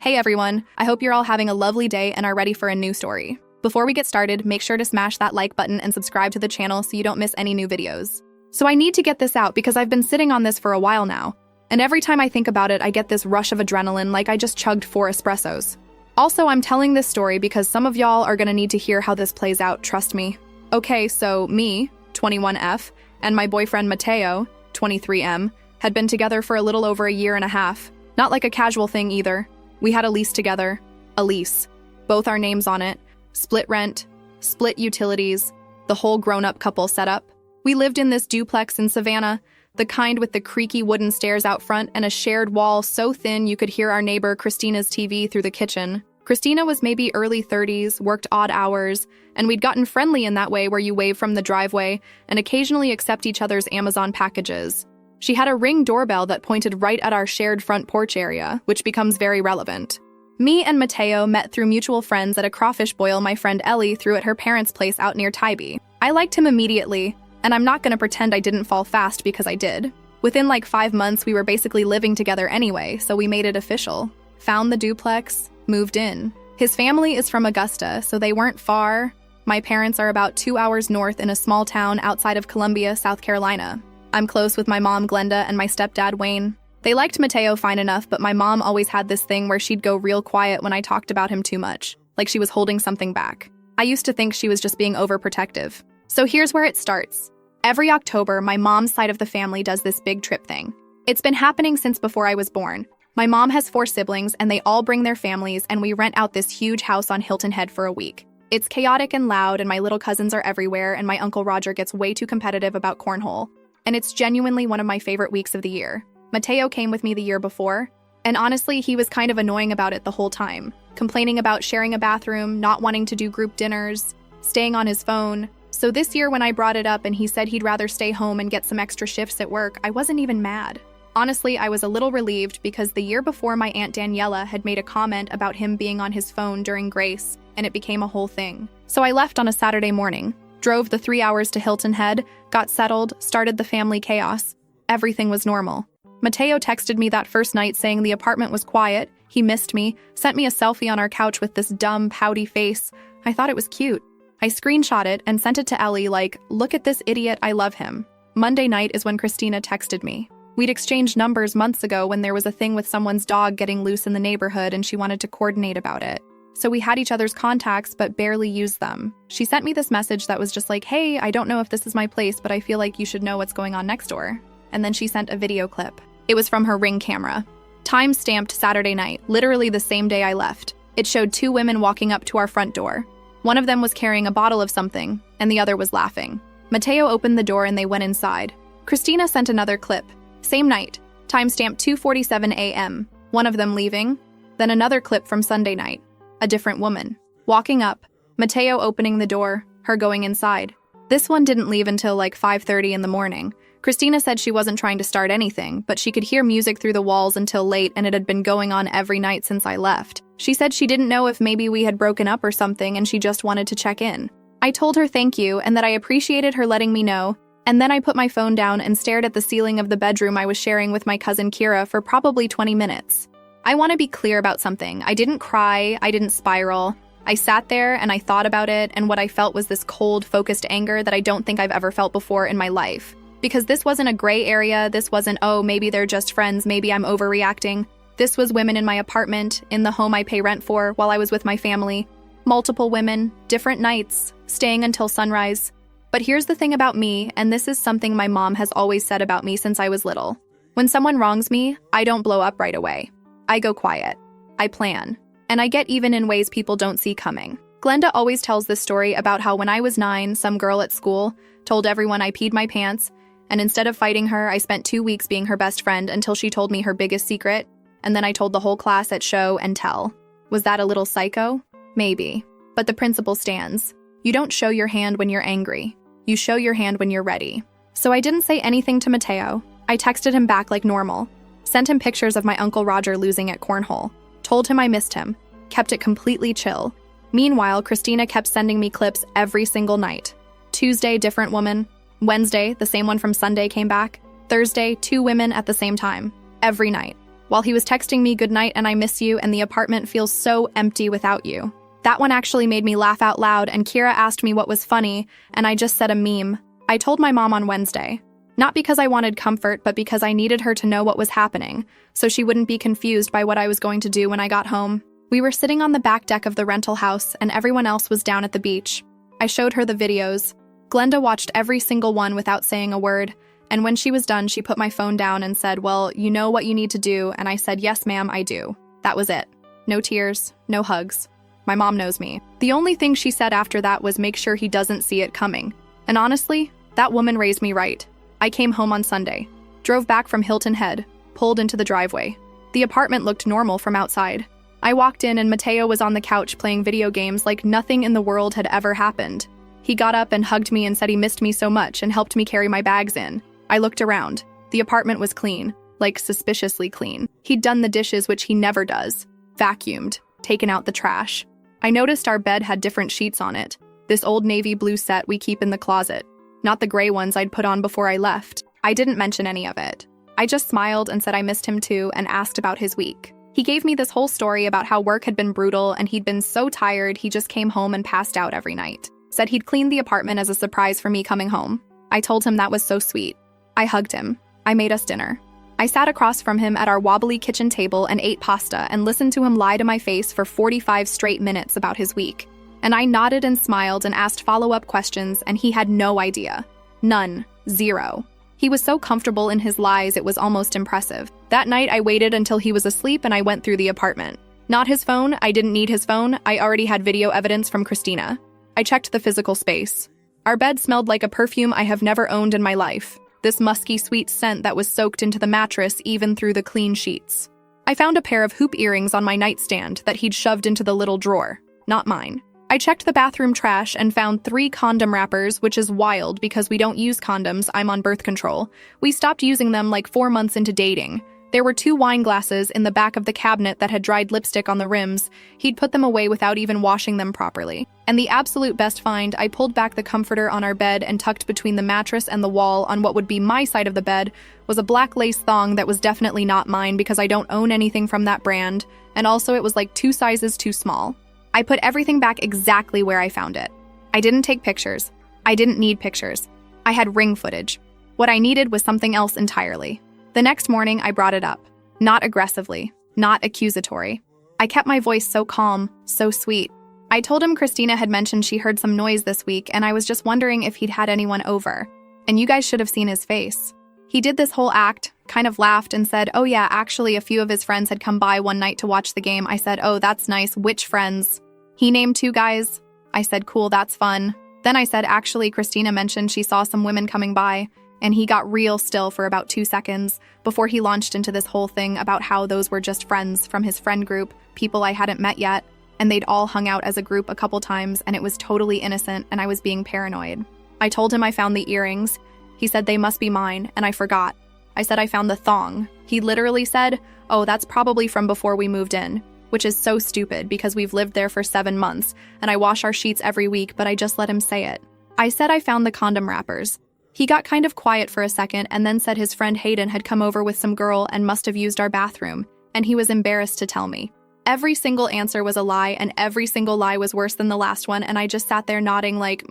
Hey everyone, I hope you're all having a lovely day and are ready for a new story. Before we get started, make sure to smash that like button and subscribe to the channel so you don't miss any new videos. So I need to get this out because I've been sitting on this for a while now, and every time I think about it, I get this rush of adrenaline like I just chugged 4 espressos. Also, I'm telling this story because some of y'all are gonna need to hear how this plays out, trust me. Okay, so me, 21F, and my boyfriend Matteo, 23M, had been together for a little over a year and a half. Not like a casual thing either. We had a lease together. A lease. Both our names on it. Split rent. Split utilities. The whole grown-up couple setup. We lived in this duplex in Savannah, the kind with the creaky wooden stairs out front and a shared wall so thin you could hear our neighbor Christina's TV through the kitchen. Christina was maybe early 30s, worked odd hours, and we'd gotten friendly in that way where you wave from the driveway and occasionally accept each other's Amazon packages. She had a Ring doorbell that pointed right at our shared front porch area, which becomes very relevant. Me and Matteo met through mutual friends at a crawfish boil my friend Ellie threw at her parents' place out near Tybee. I liked him immediately, and I'm not gonna pretend I didn't fall fast because I did. Within like 5 months, we were basically living together anyway, so we made it official. Found the duplex, moved in. His family is from Augusta, so they weren't far. My parents are about 2 hours north in a small town outside of Columbia, South Carolina. I'm close with my mom, Glenda, and my stepdad, Wayne. They liked Matteo fine enough, but my mom always had this thing where she'd go real quiet when I talked about him too much, like she was holding something back. I used to think she was just being overprotective. So here's where it starts. Every October, my mom's side of the family does this big trip thing. It's been happening since before I was born. My mom has 4 siblings, and they all bring their families, and we rent out this huge house on Hilton Head for a week. It's chaotic and loud, and my little cousins are everywhere, and my Uncle Roger gets way too competitive about cornhole. And it's genuinely one of my favorite weeks of the year. Matteo came with me the year before, and honestly, he was kind of annoying about it the whole time, complaining about sharing a bathroom, not wanting to do group dinners, staying on his phone. So this year when I brought it up and he said he'd rather stay home and get some extra shifts at work, I wasn't even mad. Honestly, I was a little relieved because the year before my Aunt Daniela had made a comment about him being on his phone during Grace, and it became a whole thing. So I left on a Saturday morning. Drove the 3 hours to Hilton Head, got settled, started the family chaos. Everything was normal. Matteo texted me that first night saying the apartment was quiet, he missed me, sent me a selfie on our couch with this dumb, pouty face. I thought it was cute. I screenshot it and sent it to Ellie like, look at this idiot, I love him. Monday night is when Christina texted me. We'd exchanged numbers months ago when there was a thing with someone's dog getting loose in the neighborhood and she wanted to coordinate about it. So we had each other's contacts but barely used them. She sent me this message that was just like, hey, I don't know if this is my place, but I feel like you should know what's going on next door. And then she sent a video clip. It was from her Ring camera. Time-stamped Saturday night, literally the same day I left. It showed 2 women walking up to our front door. One of them was carrying a bottle of something, and the other was laughing. Matteo opened the door and they went inside. Christina sent another clip. Same night. Time-stamped 2:47 a.m. One of them leaving. Then another clip from Sunday night. A different woman. Walking up, Matteo opening the door, her going inside. This one didn't leave until like 5:30 in the morning. Christina said she wasn't trying to start anything, but she could hear music through the walls until late and it had been going on every night since I left. She said she didn't know if maybe we had broken up or something and she just wanted to check in. I told her thank you and that I appreciated her letting me know, and then I put my phone down and stared at the ceiling of the bedroom I was sharing with my cousin Kira for probably 20 minutes. I want to be clear about something. I didn't cry, I didn't spiral. I sat there and I thought about it, and what I felt was this cold, focused anger that I don't think I've ever felt before in my life. Because this wasn't a gray area, this wasn't, oh, maybe they're just friends, maybe I'm overreacting. This was women in my apartment, in the home I pay rent for, while I was with my family. Multiple women, different nights, staying until sunrise. But here's the thing about me, and this is something my mom has always said about me since I was little. When someone wrongs me, I don't blow up right away. I go quiet. I plan. And I get even in ways people don't see coming. Glenda always tells this story about how when I was 9, some girl at school told everyone I peed my pants, and instead of fighting her, I spent 2 weeks being her best friend until she told me her biggest secret, and then I told the whole class at show and tell. Was that a little psycho? Maybe. But the principle stands. You don't show your hand when you're angry. You show your hand when you're ready. So I didn't say anything to Matteo. I texted him back like normal. Sent him pictures of my Uncle Roger losing at cornhole. Told him I missed him. Kept it completely chill. Meanwhile, Christina kept sending me clips every single night. Tuesday, different woman. Wednesday, the same one from Sunday came back. Thursday, 2 women at the same time. Every night. while he was texting me good night and I miss you and the apartment feels so empty without you. That one actually made me laugh out loud and Kira asked me what was funny and I just said a meme. I told my mom on Wednesday. Not because I wanted comfort, but because I needed her to know what was happening, so she wouldn't be confused by what I was going to do when I got home. We were sitting on the back deck of the rental house and everyone else was down at the beach. I showed her the videos. Glenda watched every single one without saying a word, and when she was done, she put my phone down and said, "Well, you know what you need to do," and I said, "Yes, ma'am, I do." That was it. No tears, no hugs. My mom knows me. The only thing she said after that was make sure he doesn't see it coming. And honestly, that woman raised me right. I came home on Sunday, drove back from Hilton Head, pulled into the driveway. The apartment looked normal from outside. I walked in and Matteo was on the couch playing video games like nothing in the world had ever happened. He got up and hugged me and said he missed me so much and helped me carry my bags in. I looked around. The apartment was clean, like suspiciously clean. He'd done the dishes, which he never does, vacuumed, taken out the trash. I noticed our bed had different sheets on it, this old navy blue set we keep in the closet. Not the gray ones I'd put on before I left. I didn't mention any of it. I just smiled and said I missed him too and asked about his week. He gave me this whole story about how work had been brutal and he'd been so tired he just came home and passed out every night. Said he'd cleaned the apartment as a surprise for me coming home. I told him that was so sweet. I hugged him. I made us dinner. I sat across from him at our wobbly kitchen table and ate pasta and listened to him lie to my face for 45 straight minutes about his week. And I nodded and smiled and asked follow-up questions, and he had no idea. None. Zero. He was so comfortable in his lies, it was almost impressive. That night, I waited until he was asleep and I went through the apartment. Not his phone. I didn't need his phone. I already had video evidence from Christina. I checked the physical space. Our bed smelled like a perfume I have never owned in my life. This musky, sweet scent that was soaked into the mattress even through the clean sheets. I found a pair of hoop earrings on my nightstand that he'd shoved into the little drawer. Not mine. I checked the bathroom trash and found 3 condom wrappers, which is wild because we don't use condoms. I'm on birth control. We stopped using them like 4 months into dating. There were 2 wine glasses in the back of the cabinet that had dried lipstick on the rims. He'd put them away without even washing them properly. And the absolute best find, I pulled back the comforter on our bed and tucked between the mattress and the wall on what would be my side of the bed was a black lace thong that was definitely not mine because I don't own anything from that brand, and also it was like 2 sizes too small. I put everything back exactly where I found it. I didn't take pictures. I didn't need pictures. I had ring footage. What I needed was something else entirely. The next morning, I brought it up. Not aggressively, not accusatory. I kept my voice so calm, so sweet. I told him Christina had mentioned she heard some noise this week, and I was just wondering if he'd had anyone over. And you guys should have seen his face. He did this whole act, kind of laughed and said, "Oh yeah, actually a few of his friends had come by one night to watch the game." I said, "Oh, that's nice. Which friends?" He named 2 guys. I said, "Cool, that's fun." Then I said, "Actually, Christina mentioned she saw some women coming by." And he got real still for about 2 seconds before he launched into this whole thing about how those were just friends from his friend group, people I hadn't met yet, and they'd all hung out as a group a couple times, and it was totally innocent, and I was being paranoid. I told him I found the earrings. He said they must be mine, and I forgot. I said I found the thong. He literally said, "Oh, that's probably from before we moved in," which is so stupid because we've lived there for 7 months, and I wash our sheets every week, but I just let him say it. I said I found the condom wrappers. He got kind of quiet for a second and then said his friend Hayden had come over with some girl and must have used our bathroom, and he was embarrassed to tell me. Every single answer was a lie, and every single lie was worse than the last one, and I just sat there nodding like,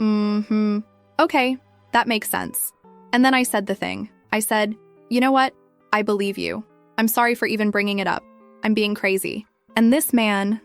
okay, that makes sense. And then I said the thing. I said, "You know what? I believe you. I'm sorry for even bringing it up. I'm being crazy." And this man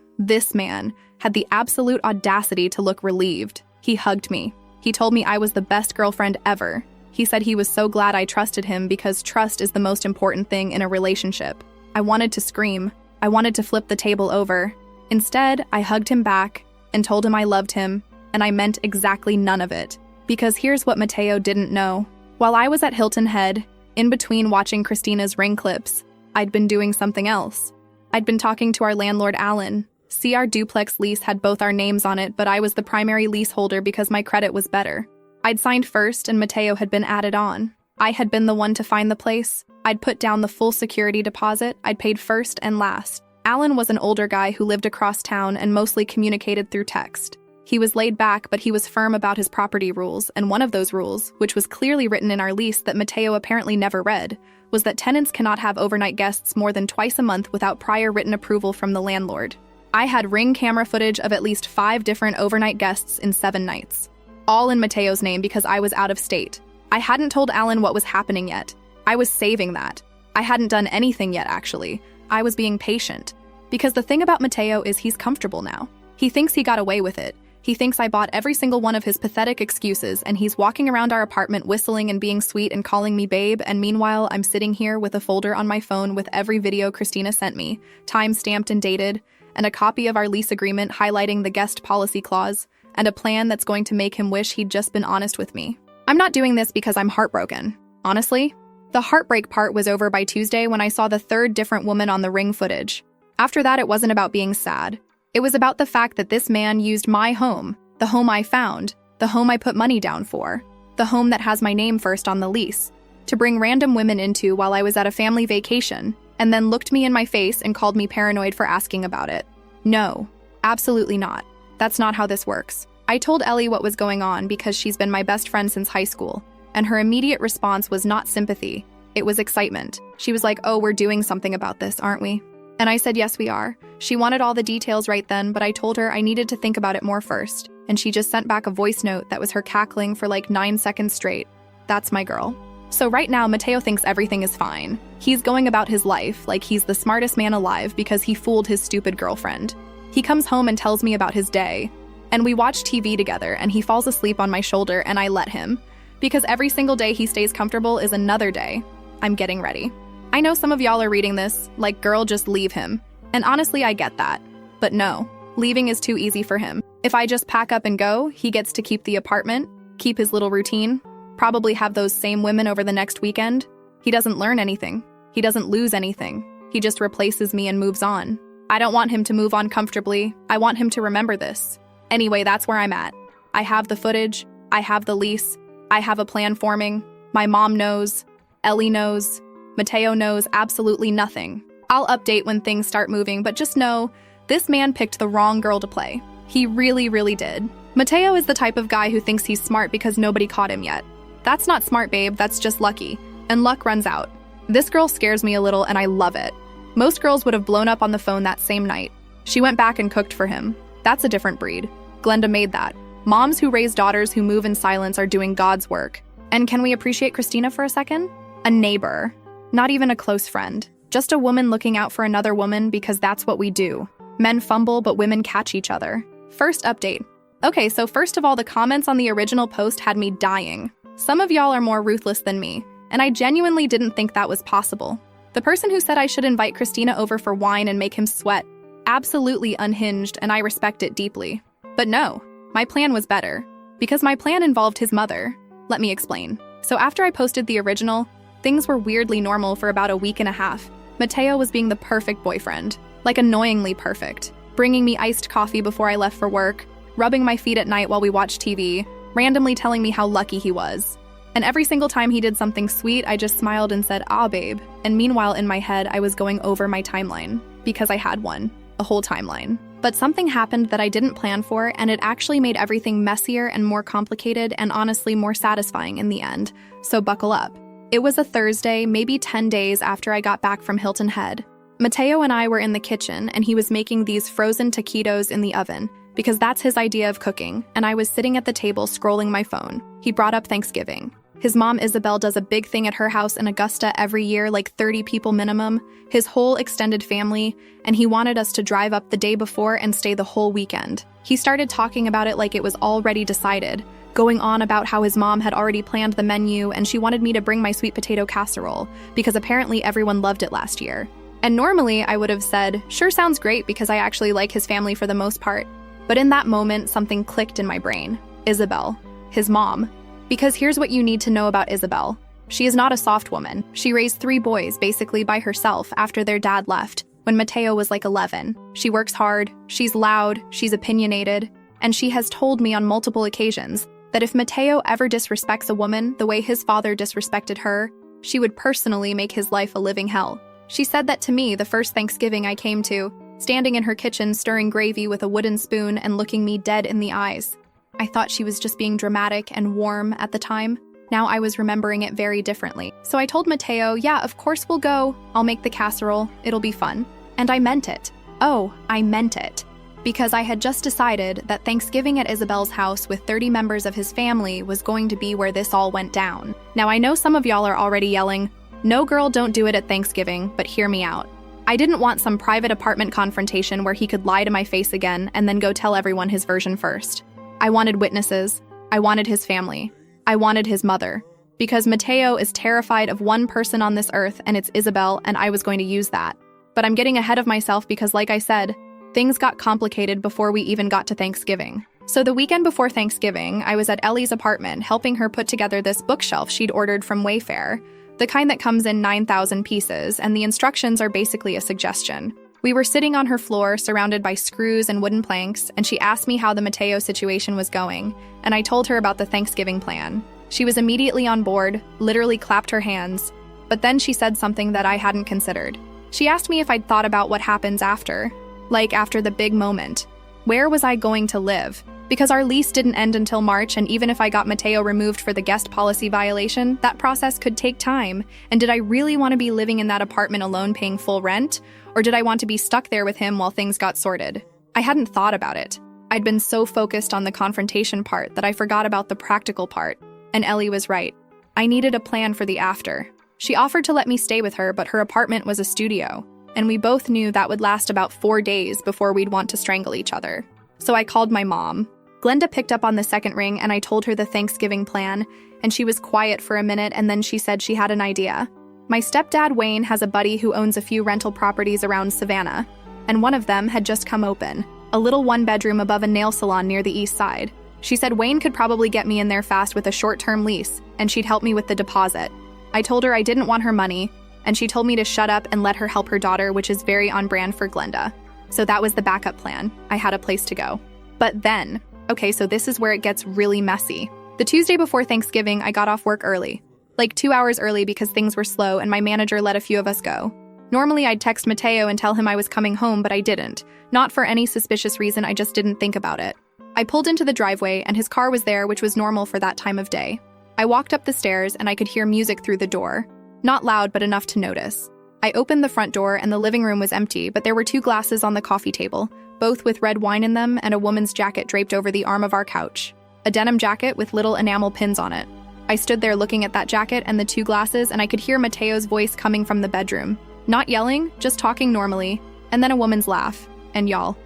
had the absolute audacity to look relieved. He hugged me. He told me I was the best girlfriend ever. He said he was so glad I trusted him because trust is the most important thing in a relationship. I wanted to scream. I wanted to flip the table over. Instead, I hugged him back and told him I loved him, and I meant exactly none of it. Because here's what Matteo didn't know. While I was at Hilton Head, in between watching Christina's ring clips, I'd been doing something else. I'd been talking to our landlord, Alan. See, our duplex lease had both our names on it, but I was the primary leaseholder because my credit was better. I'd signed first and Matteo had been added on. I had been the one to find the place. I'd put down the full security deposit. I'd paid first and last. Alan was an older guy who lived across town and mostly communicated through text. He was laid back, but he was firm about his property rules, and one of those rules, which was clearly written in our lease that Matteo apparently never read, was that tenants cannot have overnight guests more than twice a month without prior written approval from the landlord. I had Ring camera footage of at least 5 different overnight guests in 7 nights. All in Matteo's name because I was out of state. I hadn't told Alan what was happening yet. I was saving that. I hadn't done anything yet, actually. I was being patient. Because the thing about Matteo is he's comfortable now. He thinks he got away with it. He thinks I bought every single one of his pathetic excuses, and he's walking around our apartment whistling and being sweet and calling me babe, and meanwhile I'm sitting here with a folder on my phone with every video Christina sent me, time-stamped and dated, and a copy of our lease agreement highlighting the guest policy clause, and a plan that's going to make him wish he'd just been honest with me. I'm not doing this because I'm heartbroken. Honestly, the heartbreak part was over by Tuesday when I saw the 3rd different woman on the Ring footage. After that, it wasn't about being sad. It was about the fact that this man used my home, the home I found, the home I put money down for, the home that has my name first on the lease, to bring random women into while I was at a family vacation, and then looked me in my face and called me paranoid for asking about it. No, absolutely not. That's not how this works. I told Ellie what was going on because she's been my best friend since high school, and her immediate response was not sympathy, it was excitement. She was like, "Oh, we're doing something about this, aren't we?" And I said, "Yes, we are." She wanted all the details right then, but I told her I needed to think about it more first, and she just sent back a voice note that was her cackling for like 9 seconds straight. That's my girl. So right now, Matteo thinks everything is fine. He's going about his life like he's the smartest man alive because he fooled his stupid girlfriend. He comes home and tells me about his day, and we watch TV together, and he falls asleep on my shoulder, and I let him. Because every single day he stays comfortable is another day. I'm getting ready. I know some of y'all are reading this, like, girl, just leave him. And honestly, I get that. But no, leaving is too easy for him. If I just pack up and go, he gets to keep the apartment, keep his little routine, probably have those same women over the next weekend. He doesn't learn anything. He doesn't lose anything. He just replaces me and moves on. I don't want him to move on comfortably. I want him to remember this. Anyway, that's where I'm at. I have the footage. I have the lease. I have a plan forming. My mom knows. Ellie knows. Matteo knows absolutely nothing. I'll update when things start moving, but just know, this man picked the wrong girl to play. He really, really did. Matteo is the type of guy who thinks he's smart because nobody caught him yet. That's not smart, babe, that's just lucky. And luck runs out. This girl scares me a little, and I love it. Most girls would have blown up on the phone that same night. She went back and cooked for him. That's a different breed. Glenda made that. Moms who raise daughters who move in silence are doing God's work. And can we appreciate Christina for a second? A neighbor. Not even a close friend. Just a woman looking out for another woman because that's what we do. Men fumble, but women catch each other. First update. Okay, so first of all, the comments on the original post had me dying. Some of y'all are more ruthless than me, and I genuinely didn't think that was possible. The person who said I should invite Christina over for wine and make him sweat, absolutely unhinged, and I respect it deeply. But no, my plan was better, because my plan involved his mother. Let me explain. So after I posted the original, things were weirdly normal for about a week and a half. Matteo was being the perfect boyfriend, like annoyingly perfect, bringing me iced coffee before I left for work, rubbing my feet at night while we watched TV, randomly telling me how lucky he was. And every single time he did something sweet, I just smiled and said, "Ah, babe." And meanwhile, in my head, I was going over my timeline, because I had one, a whole timeline. But something happened that I didn't plan for, and it actually made everything messier and more complicated and honestly more satisfying in the end. So buckle up. It was a Thursday, maybe 10 days after I got back from Hilton Head. Matteo and I were in the kitchen, and he was making these frozen taquitos in the oven, because that's his idea of cooking, and I was sitting at the table scrolling my phone. He brought up Thanksgiving. His mom, Isabel, does a big thing at her house in Augusta every year, like 30 people minimum, his whole extended family, and he wanted us to drive up the day before and stay the whole weekend. He started talking about it like it was already decided, going on about how his mom had already planned the menu and she wanted me to bring my sweet potato casserole, because apparently everyone loved it last year. And normally I would have said, sure, sounds great, because I actually like his family for the most part. But in that moment, something clicked in my brain. Isabel, his mom. Because here's what you need to know about Isabel. She is not a soft woman. She raised 3 boys basically by herself after their dad left, when Matteo was like 11. She works hard, she's loud, she's opinionated, and she has told me on multiple occasions that if Matteo ever disrespects a woman the way his father disrespected her, she would personally make his life a living hell. She said that to me the first Thanksgiving I came to, standing in her kitchen stirring gravy with a wooden spoon and looking me dead in the eyes. I thought she was just being dramatic and warm at the time. Now I was remembering it very differently. So I told Matteo, yeah, of course we'll go. I'll make the casserole. It'll be fun. And I meant it. Oh, I meant it. Because I had just decided that Thanksgiving at Isabel's house with 30 members of his family was going to be where this all went down. Now I know some of y'all are already yelling, no girl, don't do it at Thanksgiving, but hear me out. I didn't want some private apartment confrontation where he could lie to my face again and then go tell everyone his version first. I wanted witnesses. I wanted his family. I wanted his mother. Because Matteo is terrified of one person on this earth, and it's Isabel, and I was going to use that. But I'm getting ahead of myself because, like I said, things got complicated before we even got to Thanksgiving. So the weekend before Thanksgiving, I was at Ellie's apartment helping her put together this bookshelf she'd ordered from Wayfair, the kind that comes in 9,000 pieces, and the instructions are basically a suggestion. We were sitting on her floor, surrounded by screws and wooden planks, and she asked me how the Matteo situation was going, and I told her about the Thanksgiving plan. She was immediately on board, literally clapped her hands, but then she said something that I hadn't considered. She asked me if I'd thought about what happens after, like after the big moment. Where was I going to live? Because our lease didn't end until March, and even if I got Matteo removed for the guest policy violation, that process could take time. And did I really want to be living in that apartment alone paying full rent? Or did I want to be stuck there with him while things got sorted? I hadn't thought about it. I'd been so focused on the confrontation part that I forgot about the practical part. And Ellie was right. I needed a plan for the after. She offered to let me stay with her, but her apartment was a studio. And we both knew that would last about 4 days before we'd want to strangle each other. So I called my mom. Glenda picked up on the second ring, and I told her the Thanksgiving plan, and she was quiet for a minute, and then she said she had an idea. My stepdad, Wayne, has a buddy who owns a few rental properties around Savannah, and one of them had just come open, a little one-bedroom above a nail salon near the east side. She said Wayne could probably get me in there fast with a short-term lease, and she'd help me with the deposit. I told her I didn't want her money, and she told me to shut up and let her help her daughter, which is very on brand for Glenda. So that was the backup plan. I had a place to go. But then, okay, so this is where it gets really messy. The Tuesday before Thanksgiving, I got off work early. Like 2 hours early because things were slow and my manager let a few of us go. Normally I'd text Matteo and tell him I was coming home, but I didn't. Not for any suspicious reason, I just didn't think about it. I pulled into the driveway and his car was there, which was normal for that time of day. I walked up the stairs and I could hear music through the door. Not loud, but enough to notice. I opened the front door and the living room was empty, but there were 2 glasses on the coffee table, both with red wine in them and a woman's jacket draped over the arm of our couch. A denim jacket with little enamel pins on it. I stood there looking at that jacket and the 2 glasses, and I could hear Matteo's voice coming from the bedroom. Not yelling, just talking normally, and then a woman's laugh. And y'all.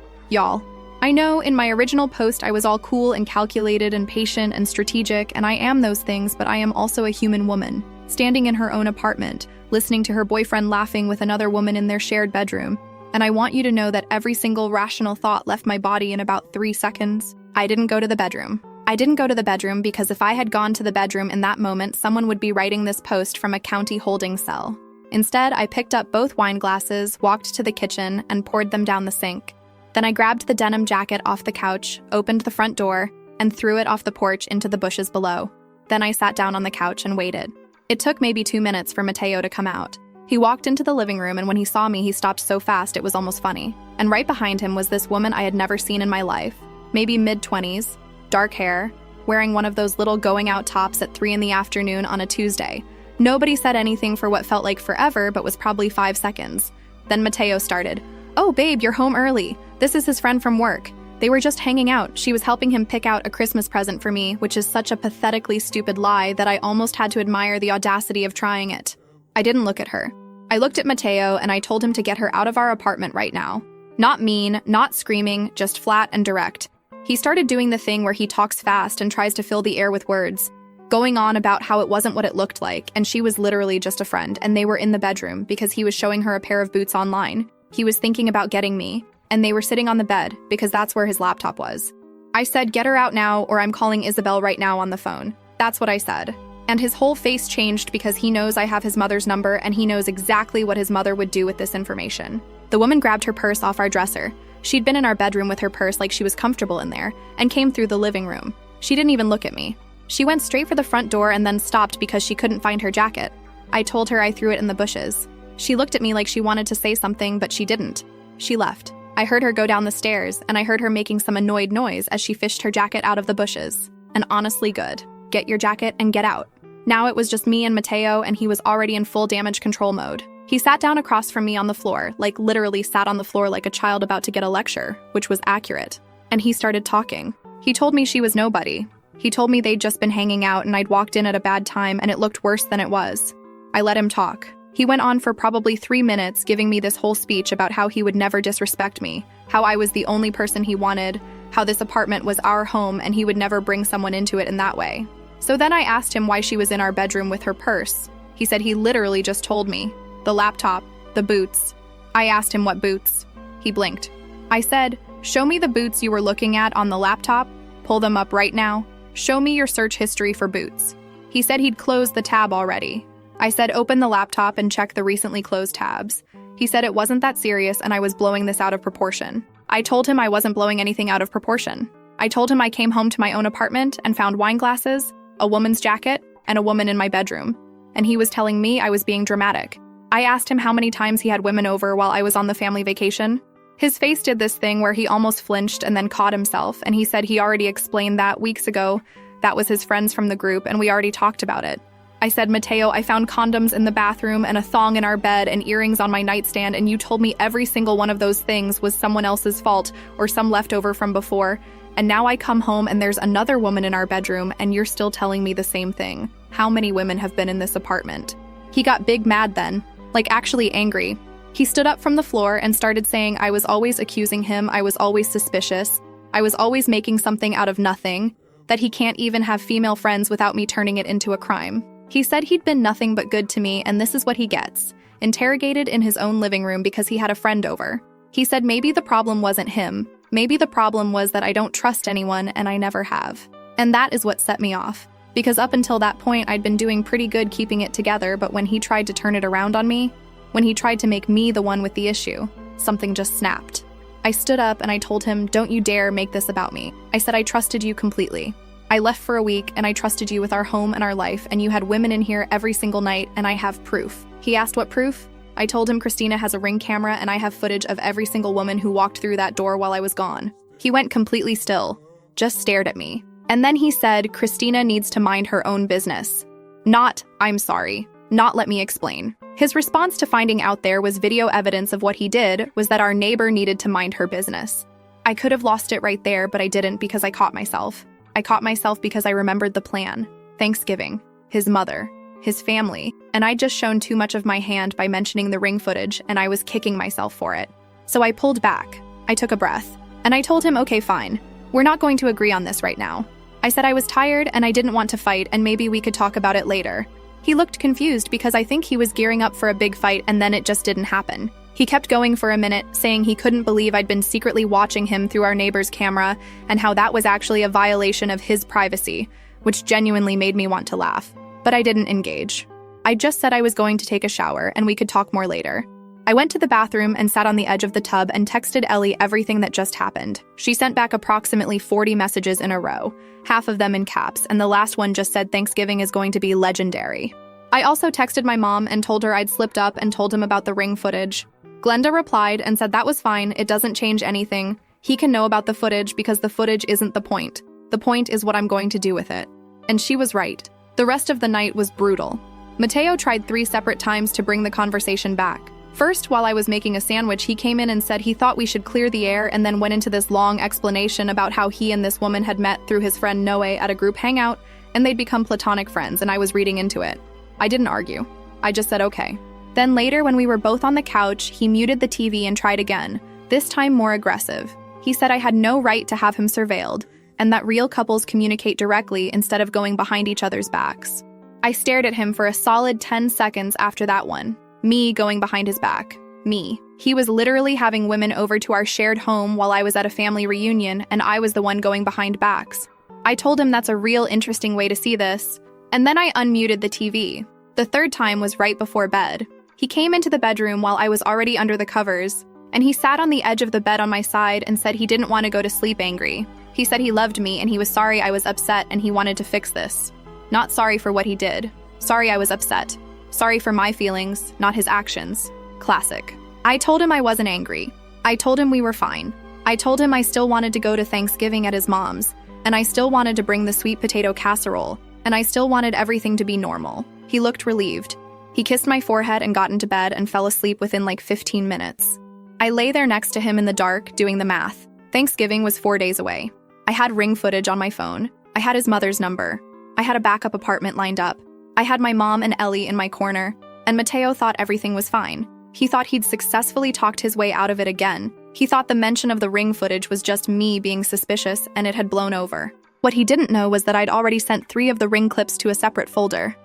I know in my original post I was all cool and calculated and patient and strategic, and I am those things, but I am also a human woman, standing in her own apartment, listening to her boyfriend laughing with another woman in their shared bedroom. And I want you to know that every single rational thought left my body in about 3 seconds. I didn't go to the bedroom. I didn't go to the bedroom because if I had gone to the bedroom in that moment, someone would be writing this post from a county holding cell. Instead, I picked up both wine glasses, walked to the kitchen, and poured them down the sink. Then I grabbed the denim jacket off the couch, opened the front door, and threw it off the porch into the bushes below. Then I sat down on the couch and waited. It took maybe 2 minutes for Matteo to come out. He walked into the living room, and when he saw me, he stopped so fast it was almost funny. And right behind him was this woman I had never seen in my life, maybe mid-20s, dark hair, wearing one of those little going-out tops at 3 in the afternoon on a Tuesday. Nobody said anything for what felt like forever, but was probably 5 seconds. Then Matteo started, "Oh, babe, you're home early. This is his friend from work. They were just hanging out. She was helping him pick out a Christmas present for me," which is such a pathetically stupid lie that I almost had to admire the audacity of trying it. I didn't look at her. I looked at Matteo and I told him to get her out of our apartment right now. Not mean, not screaming, just flat and direct. He started doing the thing where he talks fast and tries to fill the air with words, going on about how it wasn't what it looked like, and she was literally just a friend, and they were in the bedroom because he was showing her a pair of boots online. He was thinking about getting me, and they were sitting on the bed because that's where his laptop was. I said, "Get her out now, or I'm calling Isabel right now on the phone." That's what I said. And his whole face changed because he knows I have his mother's number and he knows exactly what his mother would do with this information. The woman grabbed her purse off our dresser. She'd been in our bedroom with her purse like she was comfortable in there, and came through the living room. She didn't even look at me. She went straight for the front door and then stopped because she couldn't find her jacket. I told her I threw it in the bushes. She looked at me like she wanted to say something, but she didn't. She left. I heard her go down the stairs, and I heard her making some annoyed noise as she fished her jacket out of the bushes. And honestly good. Get your jacket and get out. Now it was just me and Matteo, and he was already in full damage control mode. He sat down across from me on the floor, like literally sat on the floor like a child about to get a lecture, which was accurate. And he started talking. He told me she was nobody. He told me they'd just been hanging out and I'd walked in at a bad time and it looked worse than it was. I let him talk. He went on for probably 3 minutes giving me this whole speech about how he would never disrespect me, how I was the only person he wanted, how this apartment was our home and he would never bring someone into it in that way. So then I asked him why she was in our bedroom with her purse. He said he literally just told me. The laptop, the boots. I asked him what boots. He blinked. I said, "Show me the boots you were looking at on the laptop. Pull them up right now. Show me your search history for boots." He said he'd closed the tab already. I said open the laptop and check the recently closed tabs. He said it wasn't that serious and I was blowing this out of proportion. I told him I wasn't blowing anything out of proportion. I told him I came home to my own apartment and found wine glasses, a woman's jacket, and a woman in my bedroom. And he was telling me I was being dramatic. I asked him how many times he had women over while I was on the family vacation. His face did this thing where he almost flinched and then caught himself, and he said he already explained that weeks ago. That was his friends from the group, and we already talked about it. I said, "Matteo, I found condoms in the bathroom and a thong in our bed and earrings on my nightstand, and you told me every single one of those things was someone else's fault or some leftover from before. And now I come home and there's another woman in our bedroom, and you're still telling me the same thing. How many women have been in this apartment?" He got big mad then, like actually angry. He stood up from the floor and started saying I was always accusing him, I was always suspicious, I was always making something out of nothing, that he can't even have female friends without me turning it into a crime. He said he'd been nothing but good to me, and this is what he gets. Interrogated in his own living room because he had a friend over. He said maybe the problem wasn't him. Maybe the problem was that I don't trust anyone, and I never have. And that is what set me off. Because up until that point, I'd been doing pretty good keeping it together, but when he tried to turn it around on me, when he tried to make me the one with the issue, something just snapped. I stood up and I told him, "Don't you dare make this about me." I said I trusted you completely. I left for a week and I trusted you with our home and our life, and you had women in here every single night, and I have proof. He asked what proof? I told him Christina has a Ring camera and I have footage of every single woman who walked through that door while I was gone. He went completely still, just stared at me. And then he said Christina needs to mind her own business. Not, "I'm sorry." Not, "Let me explain." His response to finding out there was video evidence of what he did was that our neighbor needed to mind her business. I could have lost it right there, but I didn't because I caught myself. I caught myself because I remembered the plan. Thanksgiving, his mother, his family, and I'd just shown too much of my hand by mentioning the ring footage, and I was kicking myself for it. So I pulled back. I took a breath, and I told him, "Okay, fine. We're not going to agree on this right now." I said I was tired and I didn't want to fight, and maybe we could talk about it later. He looked confused because I think he was gearing up for a big fight, and then it just didn't happen. He kept going for a minute, saying he couldn't believe I'd been secretly watching him through our neighbor's camera and how that was actually a violation of his privacy, which genuinely made me want to laugh. But I didn't engage. I just said I was going to take a shower and we could talk more later. I went to the bathroom and sat on the edge of the tub and texted Ellie everything that just happened. She sent back approximately 40 messages in a row, half of them in caps, and the last one just said Thanksgiving is going to be legendary. I also texted my mom and told her I'd slipped up and told him about the ring footage. Glenda replied and said that was fine, it doesn't change anything. He can know about the footage because the footage isn't the point. The point is what I'm going to do with it. And she was right. The rest of the night was brutal. Matteo tried 3 separate times to bring the conversation back. First, while I was making a sandwich, he came in and said he thought we should clear the air, and then went into this long explanation about how he and this woman had met through his friend Noe at a group hangout, and they'd become platonic friends, and I was reading into it. I didn't argue. I just said okay. Then later, when we were both on the couch, he muted the TV and tried again, this time more aggressive. He said I had no right to have him surveilled, and that real couples communicate directly instead of going behind each other's backs. I stared at him for a solid 10 seconds after that one. Me going behind his back. Me. He was literally having women over to our shared home while I was at a family reunion, and I was the one going behind backs. I told him that's a real interesting way to see this, and then I unmuted the TV. The third time was right before bed. He came into the bedroom while I was already under the covers, and he sat on the edge of the bed on my side and said he didn't want to go to sleep angry. He said he loved me and he was sorry I was upset and he wanted to fix this. Not sorry for what he did. Sorry I was upset. Sorry for my feelings, not his actions. Classic. I told him I wasn't angry. I told him we were fine. I told him I still wanted to go to Thanksgiving at his mom's, and I still wanted to bring the sweet potato casserole, and I still wanted everything to be normal. He looked relieved. He kissed my forehead and got into bed and fell asleep within like 15 minutes. I lay there next to him in the dark, doing the math. Thanksgiving was 4 days away. I had ring footage on my phone. I had his mother's number. I had a backup apartment lined up. I had my mom and Ellie in my corner, and Matteo thought everything was fine. He thought he'd successfully talked his way out of it again. He thought the mention of the ring footage was just me being suspicious and it had blown over. What he didn't know was that I'd already sent 3 of the ring clips to a separate folder.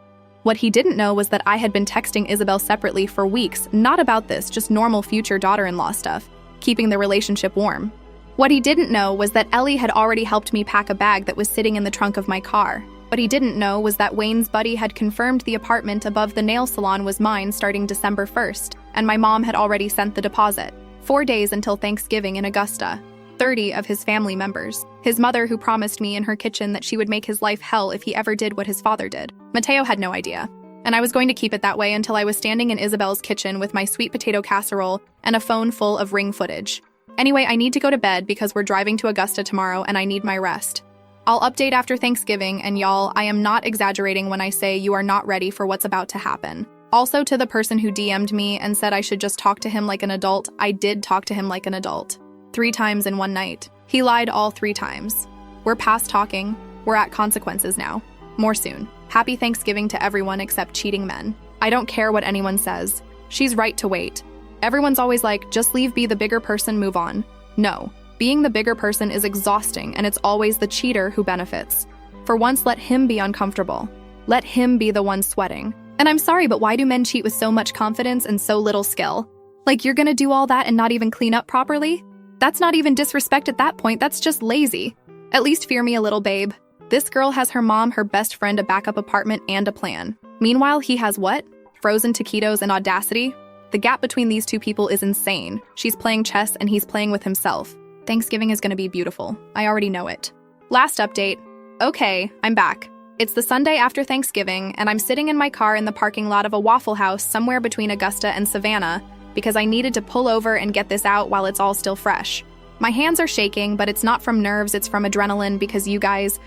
What he didn't know was that I had been texting Isabel separately for weeks, not about this, just normal future daughter-in-law stuff, keeping the relationship warm. What he didn't know was that Ellie had already helped me pack a bag that was sitting in the trunk of my car. What he didn't know was that Wayne's buddy had confirmed the apartment above the nail salon was mine starting December 1st, and my mom had already sent the deposit. 4 days until Thanksgiving in Augusta. 30 of his family members. His mother, who promised me in her kitchen that she would make his life hell if he ever did what his father did. Matteo had no idea. And I was going to keep it that way until I was standing in Isabel's kitchen with my sweet potato casserole and a phone full of ring footage. Anyway, I need to go to bed because we're driving to Augusta tomorrow and I need my rest. I'll update after Thanksgiving, and y'all, I am not exaggerating when I say you are not ready for what's about to happen. Also, to the person who DM'd me and said I should just talk to him like an adult, I did talk to him like an adult. 3 times in one night. He lied all 3 times. We're past talking. We're at consequences now. More soon. Happy Thanksgiving to everyone except cheating men. I don't care what anyone says. She's right to wait. Everyone's always like, just leave, be the bigger person, move on. No. Being the bigger person is exhausting, and it's always the cheater who benefits. For once, let him be uncomfortable. Let him be the one sweating. And I'm sorry, but why do men cheat with so much confidence and so little skill? Like, you're gonna do all that and not even clean up properly? That's not even disrespect at that point, that's just lazy. At least fear me a little, babe. This girl has her mom, her best friend, a backup apartment, and a plan. Meanwhile, he has what? Frozen taquitos and audacity? The gap between these 2 people is insane. She's playing chess and he's playing with himself. Thanksgiving is gonna be beautiful. I already know it. Last update. Okay, I'm back. It's the Sunday after Thanksgiving, and I'm sitting in my car in the parking lot of a Waffle House somewhere between Augusta and Savannah because I needed to pull over and get this out while it's all still fresh. My hands are shaking, but it's not from nerves, it's from adrenaline because you guys,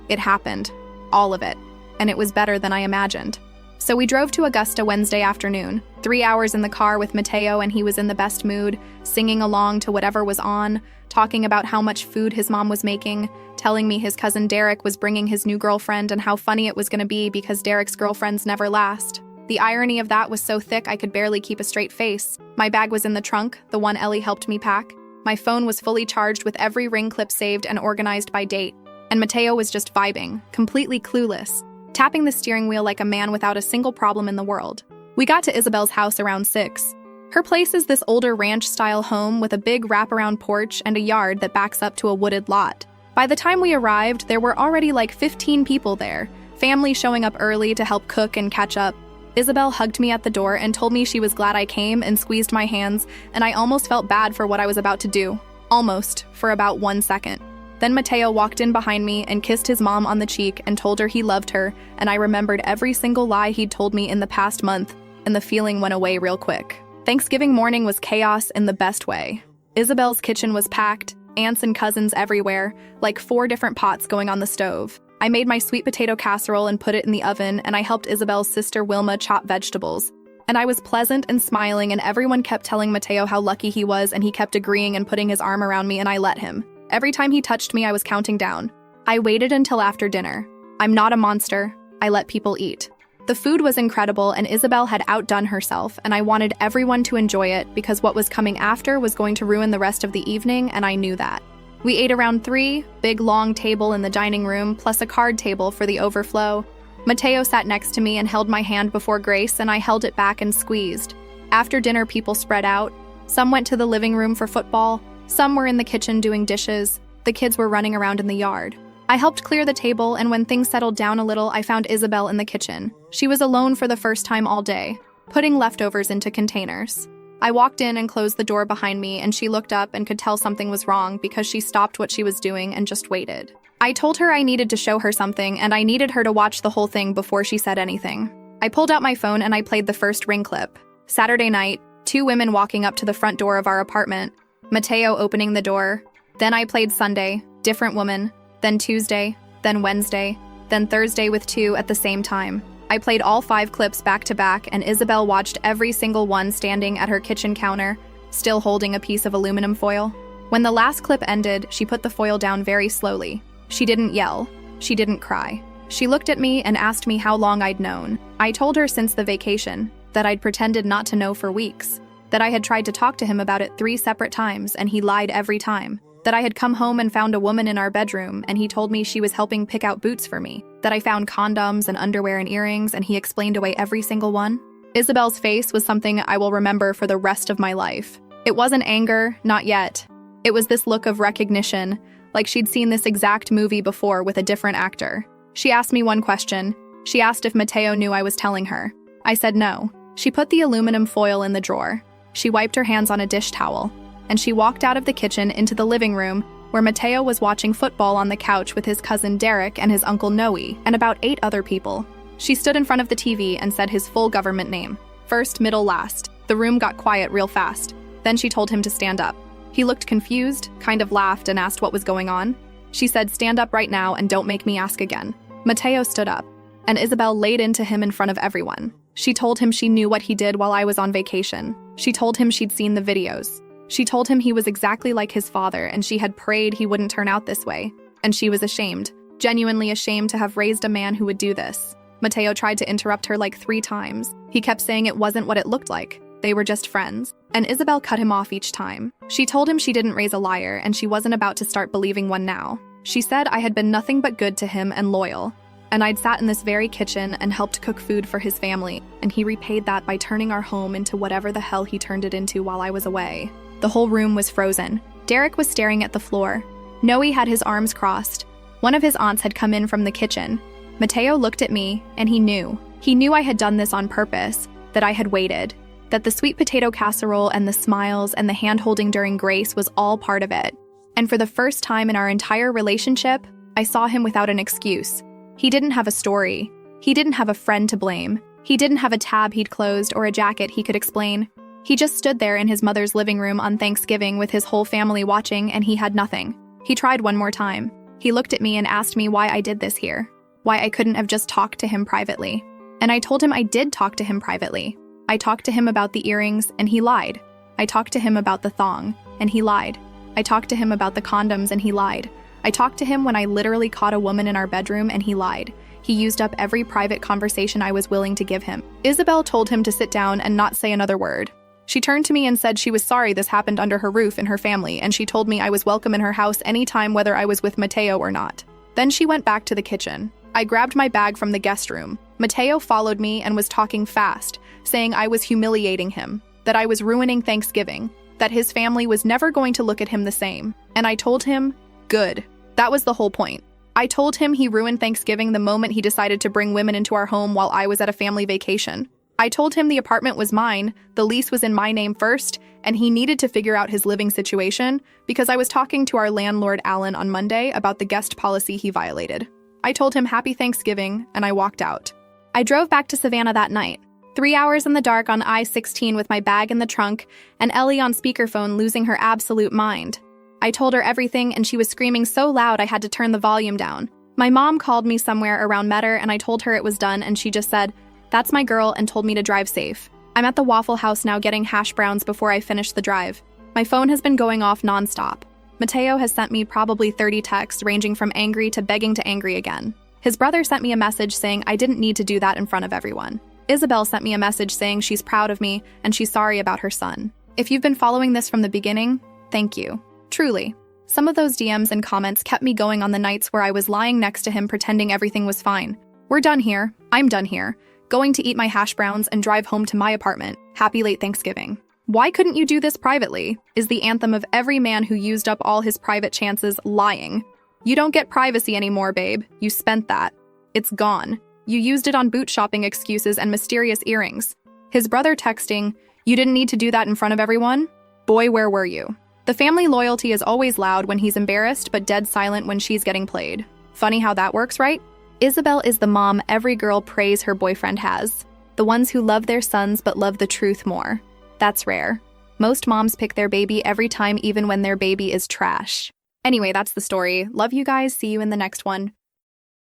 it happened. All of it. And it was better than I imagined. So we drove to Augusta Wednesday afternoon, 3 hours in the car with Matteo, and he was in the best mood, singing along to whatever was on, talking about how much food his mom was making, telling me his cousin Derek was bringing his new girlfriend and how funny it was going to be because Derek's girlfriends never last. The irony of that was so thick I could barely keep a straight face. My bag was in the trunk, the one Ellie helped me pack. My phone was fully charged with every ring clip saved and organized by date. And Matteo was just vibing, completely clueless, tapping the steering wheel like a man without a single problem in the world. We got to Isabel's house around 6. Her place is this older ranch-style home with a big wraparound porch and a yard that backs up to a wooded lot. By the time we arrived, there were already like 15 people there, family showing up early to help cook and catch up. Isabel hugged me at the door and told me she was glad I came and squeezed my hands, and I almost felt bad for what I was about to do. Almost, for about 1 second. Then Matteo walked in behind me and kissed his mom on the cheek and told her he loved her, and I remembered every single lie he'd told me in the past month, and the feeling went away real quick. Thanksgiving morning was chaos in the best way. Isabel's kitchen was packed, aunts and cousins everywhere, like 4 different pots going on the stove. I made my sweet potato casserole and put it in the oven, and I helped Isabel's sister Wilma chop vegetables. And I was pleasant and smiling, and everyone kept telling Matteo how lucky he was, and he kept agreeing and putting his arm around me, and I let him. Every time he touched me, I was counting down. I waited until after dinner. I'm not a monster. I let people eat. The food was incredible, and Isabel had outdone herself, and I wanted everyone to enjoy it because what was coming after was going to ruin the rest of the evening, and I knew that. We ate around 3, big long table in the dining room, plus a card table for the overflow. Matteo sat next to me and held my hand before Grace, and I held it back and squeezed. After dinner, people spread out. Some went to the living room for football. Some were in the kitchen doing dishes. The kids were running around in the yard. I helped clear the table, and when things settled down a little, I found Isabel in the kitchen. She was alone for the first time all day, putting leftovers into containers. I walked in and closed the door behind me, and she looked up and could tell something was wrong because she stopped what she was doing and just waited. I told her I needed to show her something, and I needed her to watch the whole thing before she said anything. I pulled out my phone and I played the first ring clip. Saturday night, 2 women walking up to the front door of our apartment, Matteo opening the door. Then I played Sunday, different woman, then Tuesday, then Wednesday, then Thursday with 2 at the same time. I played all 5 clips back to back, and Isabel watched every single one standing at her kitchen counter, still holding a piece of aluminum foil. When the last clip ended, she put the foil down very slowly. She didn't yell. She didn't cry. She looked at me and asked me how long I'd known. I told her since the vacation, that I'd pretended not to know for weeks, that I had tried to talk to him about it 3 separate times and he lied every time, that I had come home and found a woman in our bedroom and he told me she was helping pick out boots for me, that I found condoms and underwear and earrings and he explained away every single one. Isabel's face was something I will remember for the rest of my life. It wasn't anger, not yet. It was this look of recognition, like she'd seen this exact movie before with a different actor. She asked me one question. She asked if Matteo knew I was telling her. I said no. She put the aluminum foil in the drawer. She wiped her hands on a dish towel, and she walked out of the kitchen into the living room where Matteo was watching football on the couch with his cousin Derek and his uncle Noe and about 8 other people. She stood in front of the TV and said his full government name. First, middle, last. The room got quiet real fast. Then she told him to stand up. He looked confused, kind of laughed, and asked what was going on. She said, "Stand up right now and don't make me ask again." Matteo stood up, and Isabel laid into him in front of everyone. She told him she knew what he did while I was on vacation. She told him she'd seen the videos. She told him he was exactly like his father, and she had prayed he wouldn't turn out this way. And she was ashamed, genuinely ashamed to have raised a man who would do this. Matteo tried to interrupt her like 3 times. He kept saying it wasn't what it looked like. They were just friends. And Isabel cut him off each time. She told him she didn't raise a liar, and she wasn't about to start believing one now. She said I had been nothing but good to him and loyal. And I'd sat in this very kitchen and helped cook food for his family, and he repaid that by turning our home into whatever the hell he turned it into while I was away. The whole room was frozen. Derek was staring at the floor. Noe had his arms crossed. One of his aunts had come in from the kitchen. Matteo looked at me, and he knew. He knew I had done this on purpose, that I had waited, that the sweet potato casserole and the smiles and the hand-holding during grace was all part of it. And for the first time in our entire relationship, I saw him without an excuse. He didn't have a story. He didn't have a friend to blame. He didn't have a tab he'd closed or a jacket he could explain. He just stood there in his mother's living room on Thanksgiving with his whole family watching, and he had nothing. He tried one more time. He looked at me and asked me why I did this here, why I couldn't have just talked to him privately. And I told him I did talk to him privately. I talked to him about the earrings, and he lied. I talked to him about the thong, and he lied. I talked to him about the condoms, and he lied. I talked to him when I literally caught a woman in our bedroom, and he lied. He used up every private conversation I was willing to give him. Isabel told him to sit down and not say another word. She turned to me and said she was sorry this happened under her roof in her family, and she told me I was welcome in her house anytime whether I was with Matteo or not. Then she went back to the kitchen. I grabbed my bag from the guest room. Matteo followed me and was talking fast, saying I was humiliating him, that I was ruining Thanksgiving, that his family was never going to look at him the same. And I told him, good. That was the whole point. I told him he ruined Thanksgiving the moment he decided to bring women into our home while I was at a family vacation. I told him the apartment was mine, the lease was in my name first, and he needed to figure out his living situation because I was talking to our landlord Alan on Monday about the guest policy he violated. I told him happy Thanksgiving, and I walked out. I drove back to Savannah that night. 3 hours in the dark on I-16 with my bag in the trunk and Ellie on speakerphone losing her absolute mind. I told her everything and she was screaming so loud I had to turn the volume down. My mom called me somewhere around Metter and I told her it was done and she just said, "That's my girl," and told me to drive safe. I'm at the Waffle House now getting hash browns before I finish the drive. My phone has been going off nonstop. Matteo has sent me probably 30 texts ranging from angry to begging to angry again. His brother sent me a message saying I didn't need to do that in front of everyone. Isabel sent me a message saying she's proud of me and she's sorry about her son. If you've been following this from the beginning, thank you. Truly. Some of those DMs and comments kept me going on the nights where I was lying next to him pretending everything was fine. We're done here. I'm done here. Going to eat my hash browns and drive home to my apartment. Happy late Thanksgiving. Why couldn't you do this privately? Is the anthem of every man who used up all his private chances lying. You don't get privacy anymore, babe. You spent that. It's gone. You used it on boot shopping excuses and mysterious earrings. His brother texting, "You didn't need to do that in front of everyone?" Boy, where were you? The family loyalty is always loud when he's embarrassed but dead silent when she's getting played. Funny how that works, right? Isabel is the mom every girl prays her boyfriend has. The ones who love their sons but love the truth more. That's rare. Most moms pick their baby every time, even when their baby is trash. Anyway, that's the story. Love you guys. See you in the next one.